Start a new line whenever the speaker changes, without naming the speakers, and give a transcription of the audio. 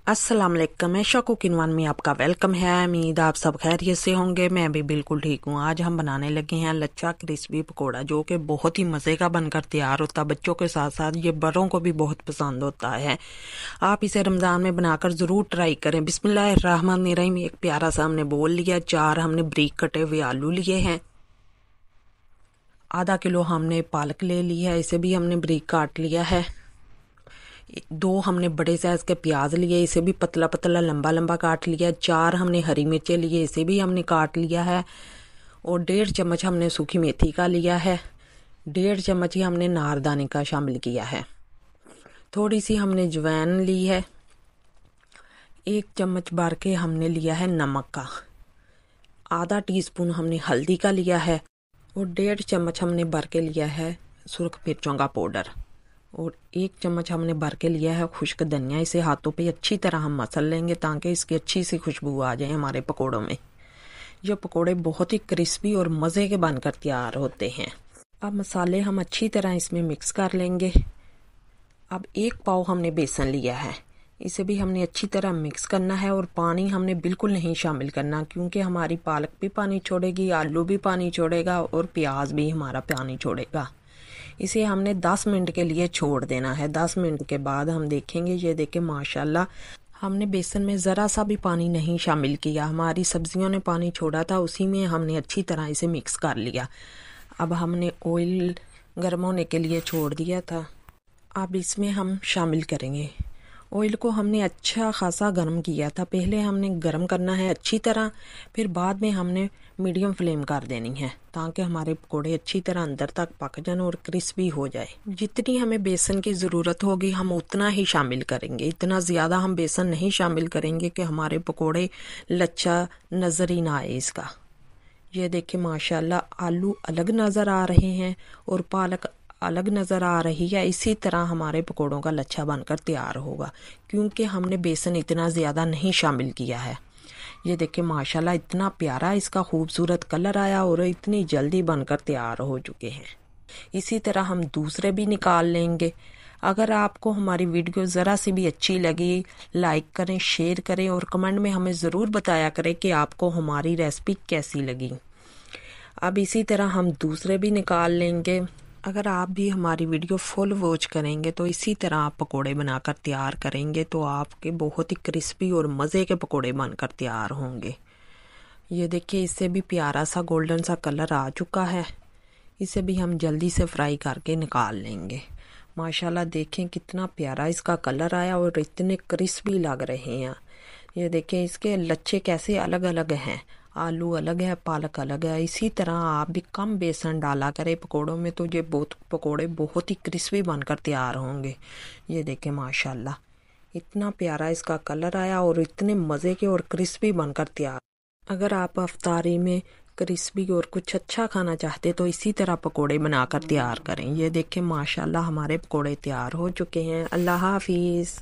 अस्सलाम वालेकुम, ऐशा cooking one में आपका वेलकम है। उम्मीद आप सब खैरियत से होंगे। मैं भी बिल्कुल ठीक हूँ। आज हम बनाने लगे हैं लच्छा क्रिस्पी पकोड़ा, जो कि बहुत ही मज़े का बनकर तैयार होता है। बच्चों के साथ साथ ये बड़ों को भी बहुत पसंद होता है। आप इसे रमज़ान में बनाकर ज़रूर ट्राई करें। बिस्मिल्लाहिर्रहमानिर्रहीम। एक प्यारा सा हमने बोल लिया, 4 हमने बारीक कटे हुए आलू लिए हैं, आधा किलो हमने पालक ले ली है, इसे भी हमने बारीक काट लिया है। 2 हमने बड़े साइज के प्याज लिए, इसे भी पतला पतला लंबा लंबा काट लिया। 4 हमने हरी मिर्चें लिए, इसे भी हमने काट लिया है। और 1.5 चम्मच हमने सूखी मेथी का लिया है। 1.5 चम्मच ही हमने नारदाने का शामिल किया है। थोड़ी सी हमने जवैन ली है। 1 चम्मच भर के हमने लिया है नमक का। आधा टीस्पून हमने हल्दी का लिया है। और 1.5 चम्मच हमने भर के लिया है सुर्ख मिर्चों का पाउडर। और 1 चम्मच हमने भर के लिया है खुश्क धनिया। इसे हाथों पे अच्छी तरह हम मसल लेंगे ताकि इसकी अच्छी सी खुशबू आ जाए हमारे पकोड़ों में। ये पकोड़े बहुत ही क्रिस्पी और मज़े के बनकर तैयार होते हैं। अब मसाले हम अच्छी तरह इसमें मिक्स कर लेंगे। अब 1 पाव हमने बेसन लिया है, इसे भी हमने अच्छी तरह मिक्स करना है। और पानी हमने बिल्कुल नहीं शामिल करना, क्योंकि हमारी पालक भी पानी छोड़ेगी, आलू भी पानी छोड़ेगा और प्याज भी हमारा पानी छोड़ेगा। इसे हमने 10 मिनट के लिए छोड़ देना है। 10 मिनट के बाद हम देखेंगे। ये देखें माशाल्लाह, हमने बेसन में ज़रा सा भी पानी नहीं शामिल किया। हमारी सब्जियों ने पानी छोड़ा था, उसी में हमने अच्छी तरह इसे मिक्स कर लिया। अब हमने ऑयल गर्म होने के लिए छोड़ दिया था। अब इसमें हम शामिल करेंगे। ऑयल को हमने अच्छा खासा गर्म किया था। पहले हमने गर्म करना है अच्छी तरह, फिर बाद में हमने मीडियम फ्लेम कर देनी है ताकि हमारे पकोड़े अच्छी तरह अंदर तक पक जाएं और क्रिस्पी हो जाए। जितनी हमें बेसन की ज़रूरत होगी हम उतना ही शामिल करेंगे। इतना ज़्यादा हम बेसन नहीं शामिल करेंगे कि हमारे पकोड़े लच्छा नज़र ही ना आए इसका। ये देखिए माशाल्लाह, आलू अलग नज़र आ रहे हैं और पालक अलग नज़र आ रही है। इसी तरह हमारे पकोड़ों का लच्छा बनकर तैयार होगा, क्योंकि हमने बेसन इतना ज़्यादा नहीं शामिल किया है। ये देखिए माशाल्लाह, इतना प्यारा इसका खूबसूरत कलर आया और इतनी जल्दी बनकर तैयार हो चुके हैं। इसी तरह हम दूसरे भी निकाल लेंगे। अगर आपको हमारी वीडियो ज़रा सी भी अच्छी लगी, लाइक करें, शेयर करें और कमेंट में हमें ज़रूर बताया करें कि आपको हमारी रेसिपी कैसी लगी। अब इसी तरह हम दूसरे भी निकाल लेंगे। अगर आप भी हमारी वीडियो फुल वॉच करेंगे तो इसी तरह आप पकोड़े बनाकर तैयार करेंगे तो आपके बहुत ही क्रिस्पी और मज़े के पकोड़े बनकर तैयार होंगे। ये देखिए, इससे भी प्यारा सा गोल्डन सा कलर आ चुका है। इसे भी हम जल्दी से फ्राई करके निकाल लेंगे। माशाल्लाह देखें कितना प्यारा इसका कलर आया और इतने क्रिस्पी लग रहे हैं। ये देखें इसके लच्छे कैसे अलग अलग हैं। आलू अलग है, पालक अलग है। इसी तरह आप भी कम बेसन डाला करें पकोड़ों में तो ये पकोड़े बहुत ही क्रिस्पी बनकर तैयार होंगे। ये देखें माशाल्लाह, इतना प्यारा इसका कलर आया और इतने मज़े के और क्रिस्पी बनकर तैयार। अगर आप अफ्तारी में क्रिस्पी और कुछ अच्छा खाना चाहते तो इसी तरह पकोड़े बनाकर तैयार करें। ये देखें माशाल्लाह, हमारे पकोड़े तैयार हो चुके हैं। अल्लाह हाफिज़।